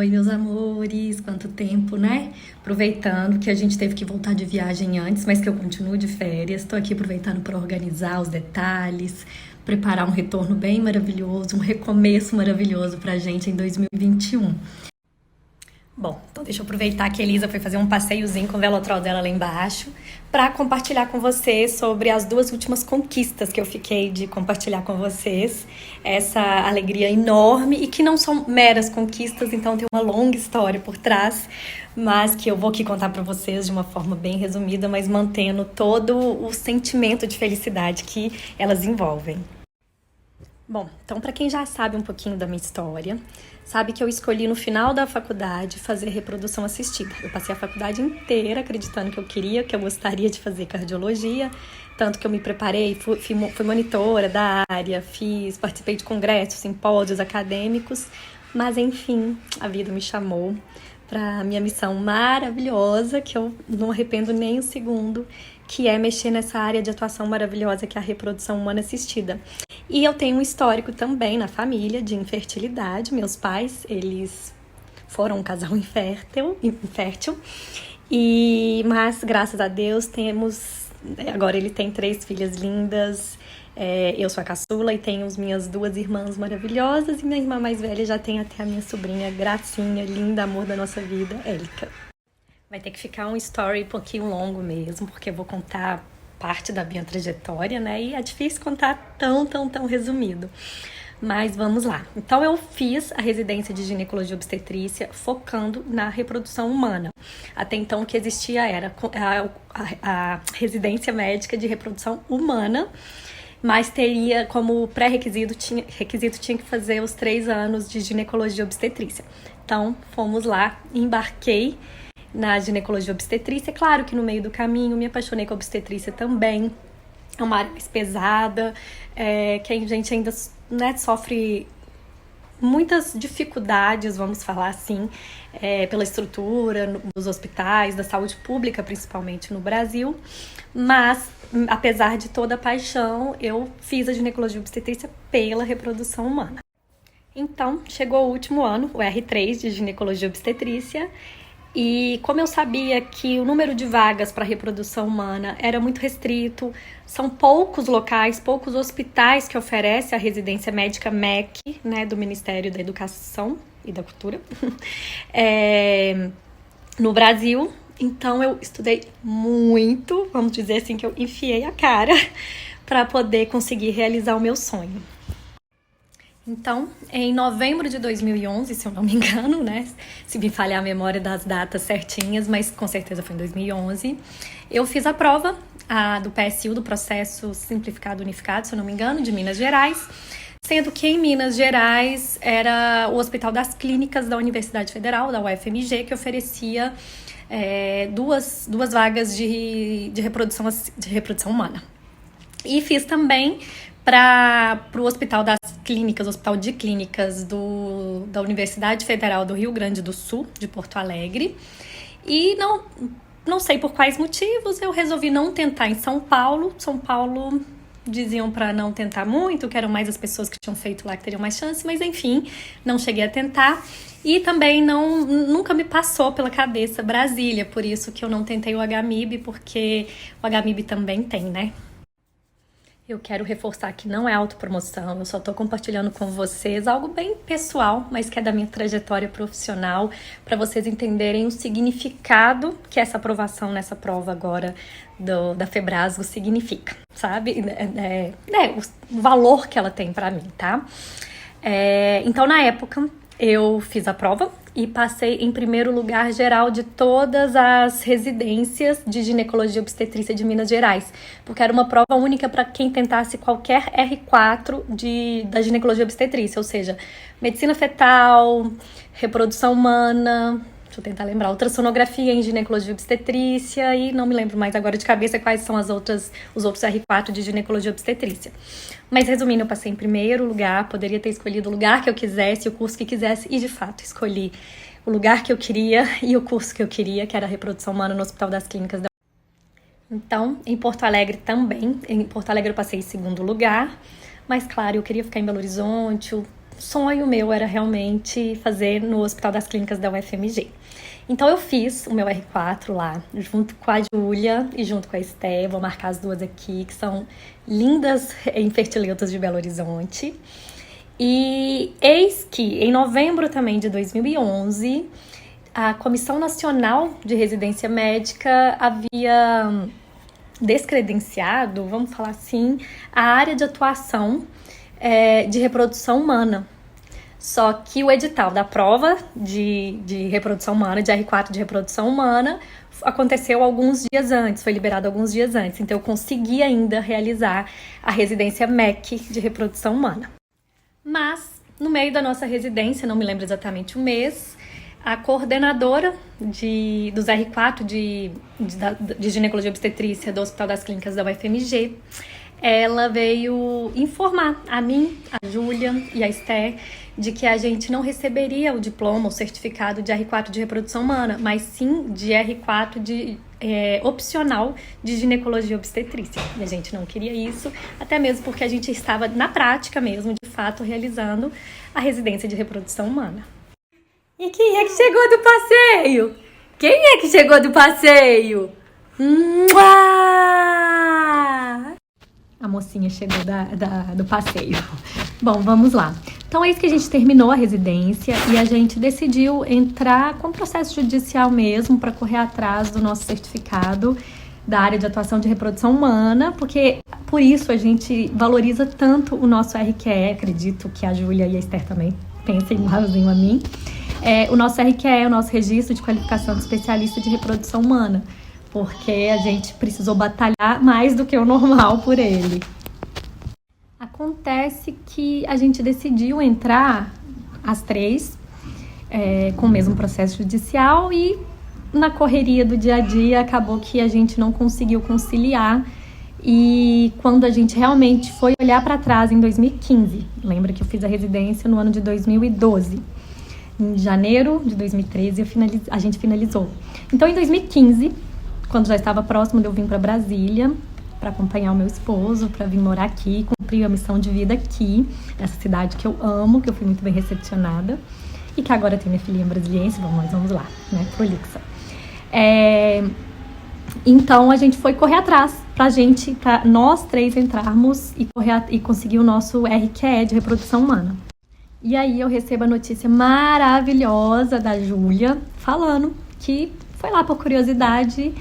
oi, meus amores, quanto tempo, né? Aproveitando que a gente teve que voltar de viagem antes, mas que eu continuo de férias. Tô aqui aproveitando para organizar os detalhes, preparar um retorno bem maravilhoso, um recomeço maravilhoso pra gente em 2021. Bom, então deixa eu aproveitar que a Elisa foi fazer um passeiozinho com o Velotrol dela lá embaixo para compartilhar com vocês sobre as duas últimas conquistas que eu fiquei de compartilhar com vocês. Essa alegria enorme e que não são meras conquistas, então tem uma longa história por trás, mas que eu vou aqui contar para vocês de uma forma bem resumida, mas mantendo todo o sentimento de felicidade que elas envolvem. Bom, então para quem já sabe um pouquinho da minha história, sabe que eu escolhi no final da faculdade fazer reprodução assistida. Eu passei a faculdade inteira acreditando que eu gostaria de fazer cardiologia, tanto que eu me preparei, fui monitora da área, participei de congressos, simpósios acadêmicos, mas enfim, a vida me chamou para a minha missão maravilhosa, que eu não arrependo nem um segundo, que é mexer nessa área de atuação maravilhosa que é a reprodução humana assistida. E eu tenho um histórico também na família de infertilidade. Meus pais, eles foram um casal infértil, mas graças a Deus agora ele tem 3 filhas lindas, eu sou a caçula e tenho as minhas 2 irmãs maravilhosas e minha irmã mais velha já tem até a minha sobrinha Gracinha, linda, amor da nossa vida, Élica. Vai ter que ficar um story um pouquinho longo mesmo, porque eu vou contar parte da minha trajetória, né? E é difícil contar tão resumido. Mas vamos lá. Então, eu fiz a residência de ginecologia e obstetrícia focando na reprodução humana. Até então, o que existia era a residência médica de reprodução humana, mas teria como pré-requisito, tinha que fazer os 3 anos de ginecologia e obstetrícia. Então, fomos lá, embarquei na ginecologia e obstetrícia. Claro que no meio do caminho me apaixonei com a obstetrícia também. É uma área mais pesada, que a gente ainda, né, sofre muitas dificuldades, vamos falar assim, pela estrutura dos hospitais, da saúde pública, principalmente no Brasil. Mas, apesar de toda a paixão, eu fiz a ginecologia e obstetrícia pela reprodução humana. Então, chegou o último ano, o R3 de ginecologia e obstetrícia, e como eu sabia que o número de vagas para reprodução humana era muito restrito, são poucos locais, poucos hospitais que oferecem a residência médica MEC, né, do Ministério da Educação e da Cultura, no Brasil. Então eu estudei muito, vamos dizer assim, que eu enfiei a cara para poder conseguir realizar o meu sonho. Então, em novembro de 2011, se eu não me engano, né? Se me falhar a memória das datas certinhas, mas com certeza foi em 2011, eu fiz a prova do PSU, do Processo Simplificado Unificado, se eu não me engano, de Minas Gerais, sendo que em Minas Gerais era o Hospital das Clínicas da Universidade Federal, da UFMG, que oferecia duas vagas de reprodução humana. E fiz também para o Hospital das Clínicas, Hospital de Clínicas da Universidade Federal do Rio Grande do Sul, de Porto Alegre. E não sei por quais motivos, eu resolvi não tentar em São Paulo. São Paulo diziam para não tentar muito, que eram mais as pessoas que tinham feito lá que teriam mais chance, mas enfim, não cheguei a tentar. E também nunca me passou pela cabeça Brasília, por isso que eu não tentei o HMIB, porque o HMIB também tem, né? Eu quero reforçar que não é autopromoção, eu só estou compartilhando com vocês algo bem pessoal, mas que é da minha trajetória profissional, para vocês entenderem o significado que essa aprovação nessa prova agora da Febrasgo significa, sabe? O valor que ela tem para mim, tá? Então, na época, eu fiz a prova e passei em primeiro lugar geral de todas as residências de ginecologia e obstetrícia de Minas Gerais, porque era uma prova única para quem tentasse qualquer R4 da ginecologia e obstetrícia, ou seja, medicina fetal, reprodução humana, deixa eu tentar lembrar, ultrassonografia em ginecologia e obstetrícia e não me lembro mais agora de cabeça quais são os outros R4 de ginecologia e obstetrícia. Mas resumindo, eu passei em primeiro lugar, poderia ter escolhido o lugar que eu quisesse, o curso que quisesse e de fato escolhi o lugar que eu queria e o curso que eu queria, que era a reprodução humana no Hospital das Clínicas da. Então, em Porto Alegre também, em Porto Alegre eu passei em segundo lugar, mas claro, eu queria ficar em Belo Horizonte, sonho meu era realmente fazer no Hospital das Clínicas da UFMG. Então eu fiz o meu R4 lá, junto com a Júlia e junto com a Esté. Vou marcar as duas aqui, que são lindas infertileutas de Belo Horizonte. E eis que, em novembro também de 2011, a Comissão Nacional de Residência Médica havia descredenciado, vamos falar assim, a área de atuação de reprodução humana. Só que o edital da prova de reprodução humana, de R4 de reprodução humana, aconteceu alguns dias antes, foi liberado alguns dias antes. Então eu consegui ainda realizar a residência MEC de reprodução humana. Mas, no meio da nossa residência, não me lembro exatamente o mês, a coordenadora dos R4 de ginecologia e obstetrícia do Hospital das Clínicas da UFMG, ela veio informar a mim, a Júlia e a Esté de que a gente não receberia o diploma, o certificado de R4 de reprodução humana, mas sim de R4 opcional de ginecologia e obstetrícia. E a gente não queria isso, até mesmo porque a gente estava na prática mesmo, de fato, realizando a residência de reprodução humana. E quem é que chegou do passeio? Quem é que chegou do passeio? A mocinha chegou do passeio. Bom, vamos lá. Então é isso que a gente terminou a residência e a gente decidiu entrar com processo judicial mesmo para correr atrás do nosso certificado da área de atuação de reprodução humana, porque por isso a gente valoriza tanto o nosso RQE, acredito que a Júlia e a Esther também pensem igualzinho a mim. O nosso RQE, o nosso registro de qualificação de especialista de reprodução humana, porque a gente precisou batalhar mais do que o normal por ele. Acontece que a gente decidiu entrar as três com o mesmo processo judicial e na correria do dia a dia acabou que a gente não conseguiu conciliar. E quando a gente realmente foi olhar para trás em 2015, lembra que eu fiz a residência no ano de 2012. Em janeiro de 2013 a gente finalizou. Então em 2015, quando já estava próximo de eu vir para Brasília, para acompanhar o meu esposo, para vir morar aqui, cumprir a missão de vida aqui, nessa cidade que eu amo, que eu fui muito bem recepcionada, e que agora tem minha filhinha brasiliense, nós vamos lá, né, prolixa. Então a gente foi correr atrás para nós três entrarmos e conseguir o nosso RQE de reprodução humana. E aí eu recebo a notícia maravilhosa da Júlia, falando que foi lá por curiosidade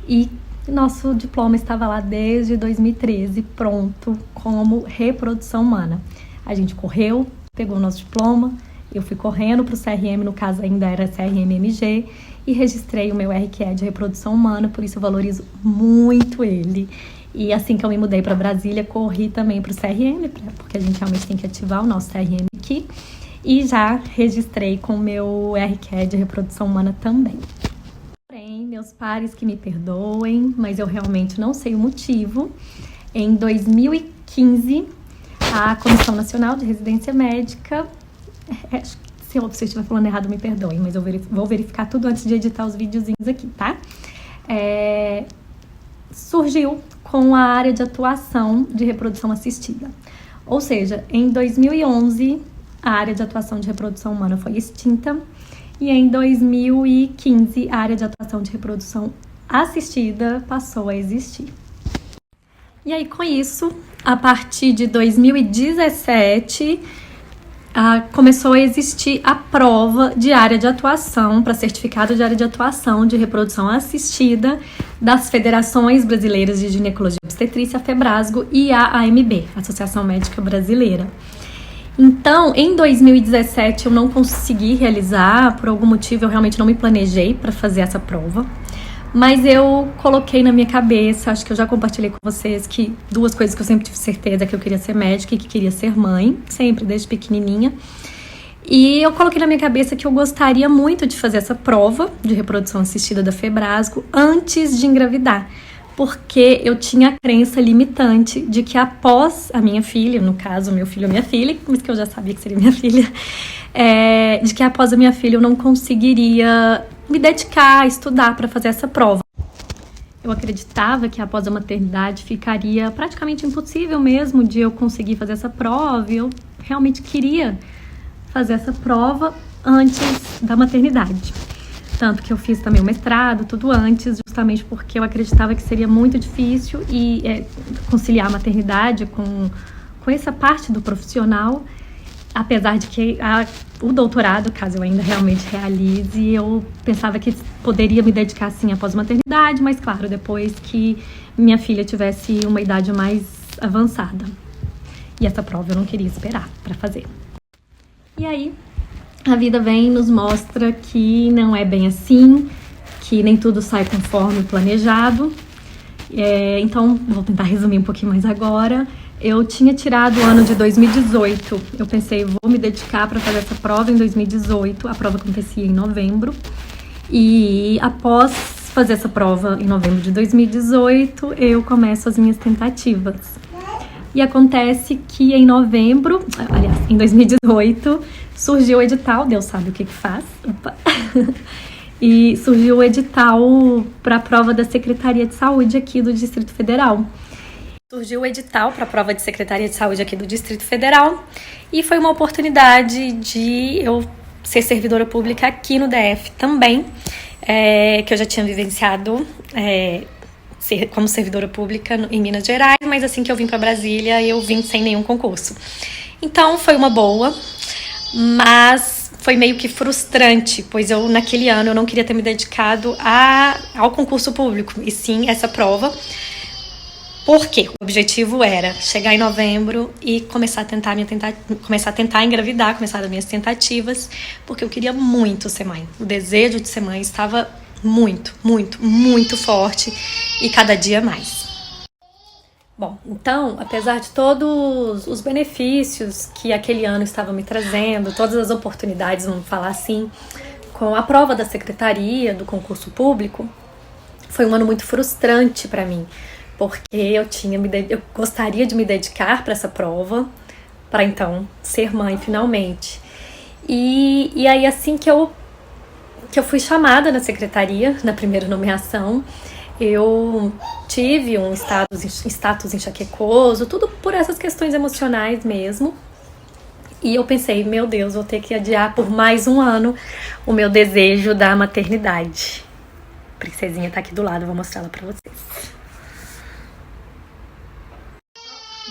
e nosso diploma estava lá desde 2013, pronto, como reprodução humana. A gente correu, pegou o nosso diploma, eu fui correndo para o CRM, no caso ainda era CRM-MG, e registrei o meu RQE de reprodução humana, por isso eu valorizo muito ele. E assim que eu me mudei para Brasília, corri também para o CRM, porque a gente realmente tem que ativar o nosso CRM aqui, e já registrei com o meu RQE de reprodução humana também. Porém, meus pares que me perdoem, mas eu realmente não sei o motivo. Em 2015, a Comissão Nacional de Residência Médica, se eu estiver falando errado, me perdoem, mas eu vou verificar tudo antes de editar os videozinhos aqui, tá? Surgiu com a área de atuação de reprodução assistida. Ou seja, em 2011, a área de atuação de reprodução humana foi extinta e em 2015, a área de atuação de reprodução assistida passou a existir. E aí, com isso, a partir de 2017, começou a existir a prova de área de atuação, para certificado de área de atuação de reprodução assistida das Federações Brasileiras de Ginecologia e Obstetrícia, a FEBRASGO, e a AMB, Associação Médica Brasileira. Então, em 2017, eu não consegui realizar, por algum motivo eu realmente não me planejei para fazer essa prova, mas eu coloquei na minha cabeça, acho que eu já compartilhei com vocês, que duas coisas que eu sempre tive certeza, que eu queria ser médica e que queria ser mãe, sempre, desde pequenininha. E eu coloquei na minha cabeça que eu gostaria muito de fazer essa prova de reprodução assistida da FEBRASGO antes de engravidar, porque eu tinha a crença limitante de que após a minha filha, no caso, meu filho ou minha filha, mas que eu já sabia que seria minha filha, de que após a minha filha eu não conseguiria me dedicar a estudar para fazer essa prova. Eu acreditava que após a maternidade ficaria praticamente impossível mesmo de eu conseguir fazer essa prova, e eu realmente queria fazer essa prova antes da maternidade. Tanto que eu fiz também o mestrado, tudo antes, justamente porque eu acreditava que seria muito difícil conciliar a maternidade com essa parte do profissional, apesar de que o doutorado, caso eu ainda realmente realize, eu pensava que poderia me dedicar sim após a maternidade, mas claro, depois que minha filha tivesse uma idade mais avançada. E essa prova eu não queria esperar para fazer. E aí, a vida vem e nos mostra que não é bem assim, que nem tudo sai conforme planejado. Então, vou tentar resumir um pouquinho mais agora. Eu tinha tirado o ano de 2018. Eu pensei, vou me dedicar para fazer essa prova em 2018. A prova acontecia em novembro. E após fazer essa prova em novembro de 2018, eu começo as minhas tentativas. E acontece que em novembro, aliás, em 2018, surgiu o edital, Deus sabe o que faz. Opa. E surgiu o edital para a prova da Secretaria de Saúde aqui do Distrito Federal. Surgiu o edital para a prova de Secretaria de Saúde aqui do Distrito Federal e foi uma oportunidade de eu ser servidora pública aqui no DF também, que eu já tinha vivenciado como servidora pública em Minas Gerais, mas assim que eu vim para Brasília, eu vim sem nenhum concurso. Então foi uma boa, mas foi meio que frustrante, pois naquele ano eu não queria ter me dedicado ao concurso público, e sim essa prova. Porque o objetivo era chegar em novembro e começar a tentar engravidar, começar as minhas tentativas, porque eu queria muito ser mãe. O desejo de ser mãe estava muito, muito, muito forte e cada dia mais. Bom, então, apesar de todos os benefícios que aquele ano estava me trazendo, todas as oportunidades, vamos falar assim, com a prova da secretaria, do concurso público, foi um ano muito frustrante para mim. Porque eu gostaria de me dedicar para essa prova, para então ser mãe finalmente. E aí assim que eu fui chamada na secretaria, na primeira nomeação, eu tive um status enxaquecoso, tudo por essas questões emocionais mesmo. E eu pensei, meu Deus, vou ter que adiar por mais um ano o meu desejo da maternidade. A princesinha tá aqui do lado, vou mostrar ela para vocês.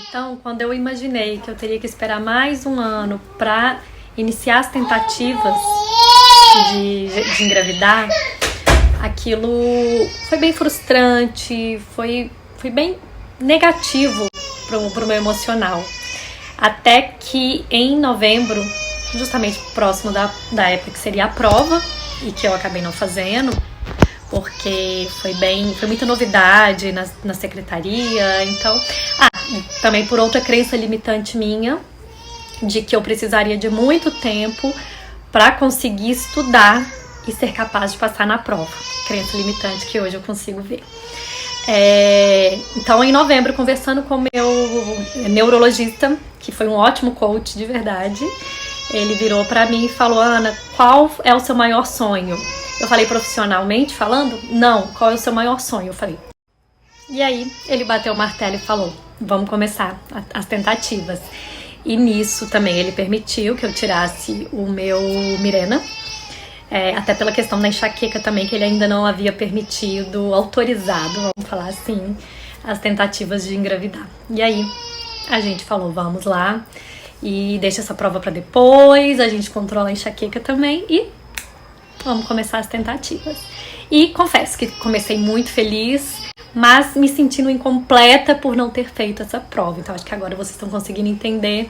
Então, quando eu imaginei que eu teria que esperar mais um ano para iniciar as tentativas de engravidar, aquilo foi bem frustrante, foi bem negativo pro meu emocional. Até que em novembro, justamente próximo da época que seria a prova, e que eu acabei não fazendo, porque foi muita novidade na secretaria, então... também por outra crença limitante minha, de que eu precisaria de muito tempo para conseguir estudar e ser capaz de passar na prova. Crença limitante que hoje eu consigo ver. Então, em novembro, conversando com o meu neurologista, que foi um ótimo coach de verdade, ele virou para mim e falou: Ana, qual é o seu maior sonho? Eu falei, profissionalmente falando? Não, qual é o seu maior sonho? Eu falei. E aí, ele bateu o martelo e falou: vamos começar as tentativas. E nisso também ele permitiu que eu tirasse o meu Mirena, até pela questão da enxaqueca também, que ele ainda não havia autorizado, vamos falar assim, as tentativas de engravidar. E aí a gente falou, vamos lá, e deixa essa prova para depois, a gente controla a enxaqueca também e vamos começar as tentativas. E confesso que comecei muito feliz, mas me sentindo incompleta por não ter feito essa prova. Então acho que agora vocês estão conseguindo entender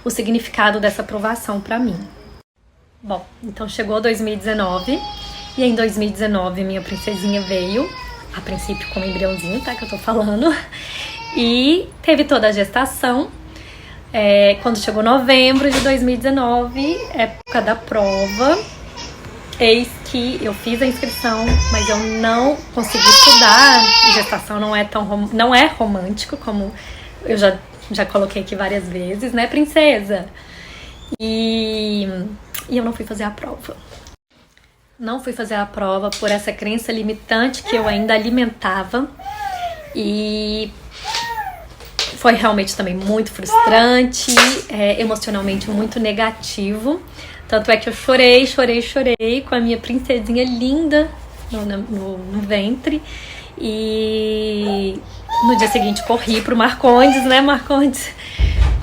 o significado dessa aprovação para mim. Bom, então chegou 2019 e em 2019 minha princesinha veio, a princípio como embriãozinho, tá, que eu tô falando, e teve toda a gestação. Quando chegou novembro de 2019, época da prova, eis que eu fiz a inscrição, mas eu não consegui estudar. Gestação não é romântico, como eu já coloquei aqui várias vezes, né, princesa? E eu não fui fazer a prova. Não fui fazer a prova por essa crença limitante que eu ainda alimentava. E foi realmente também muito frustrante, emocionalmente muito negativo. Tanto é que eu chorei com a minha princesinha linda no ventre. E no dia seguinte corri pro Marcondes, né, Marcondes?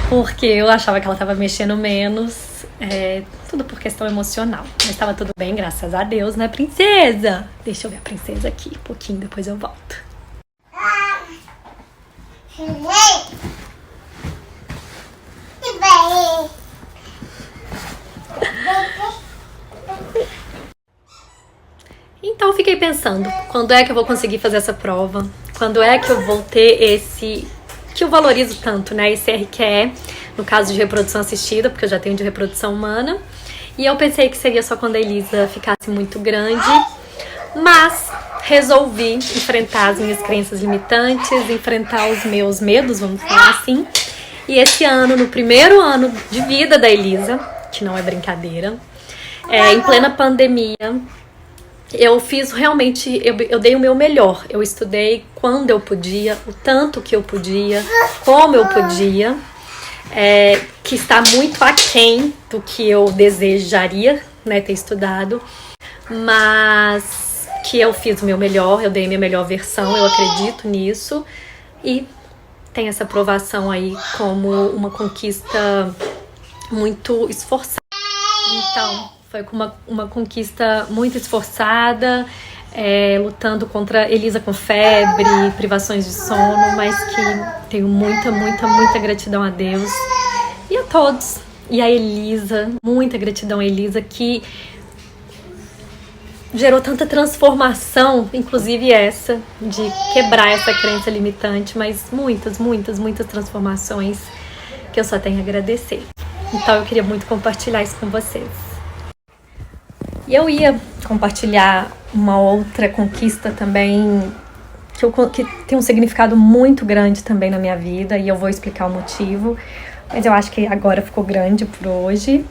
Porque eu achava que ela tava mexendo menos. Tudo por questão emocional. Mas tava tudo bem, graças a Deus, né, princesa? Deixa eu ver a princesa aqui um pouquinho, depois eu volto. Então fiquei pensando, quando é que eu vou conseguir fazer essa prova? Quando é que eu vou ter esse... que eu valorizo tanto, né? Esse RQE, no caso de reprodução assistida, porque eu já tenho de reprodução humana. E eu pensei que seria só quando a Elisa ficasse muito grande, mas resolvi enfrentar as minhas crenças limitantes, enfrentar os meus medos, vamos falar assim. E esse ano, no primeiro ano de vida da Elisa, que não é brincadeira, em plena pandemia, eu fiz realmente, eu dei o meu melhor. Eu estudei quando eu podia, o tanto que eu podia, como eu podia, que está muito aquém do que eu desejaria, né, ter estudado, mas que eu fiz o meu melhor, eu dei a minha melhor versão, eu acredito nisso, e tem essa aprovação aí como uma conquista muito esforçada. Então, foi com uma conquista muito esforçada, lutando contra Elisa com febre, privações de sono, mas que tenho muita gratidão a Deus e a todos. E a Elisa, muita gratidão a Elisa, que gerou tanta transformação, inclusive essa, de quebrar essa crença limitante, mas muitas transformações que eu só tenho a agradecer. Então eu queria muito compartilhar isso com vocês. E eu ia compartilhar uma outra conquista também, que tem um significado muito grande também na minha vida, e eu vou explicar o motivo, mas eu acho que agora ficou grande por hoje.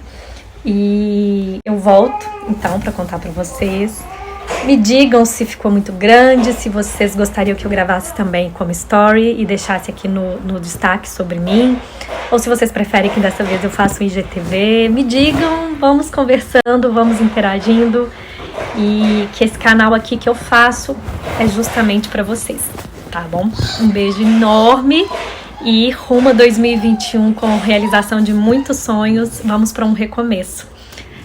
E eu volto, então, para contar para vocês. Me digam se ficou muito grande, se vocês gostariam que eu gravasse também como story e deixasse aqui no destaque sobre mim, ou se vocês preferem que dessa vez eu faça um IGTV. Me digam, vamos conversando, vamos interagindo, e que esse canal aqui que eu faço é justamente para vocês, tá bom? Um beijo enorme e rumo a 2021 com realização de muitos sonhos. Vamos para um recomeço.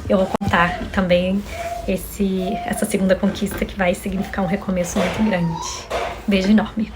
Eu vou contar também essa segunda conquista, que vai significar um recomeço muito grande. Beijo enorme.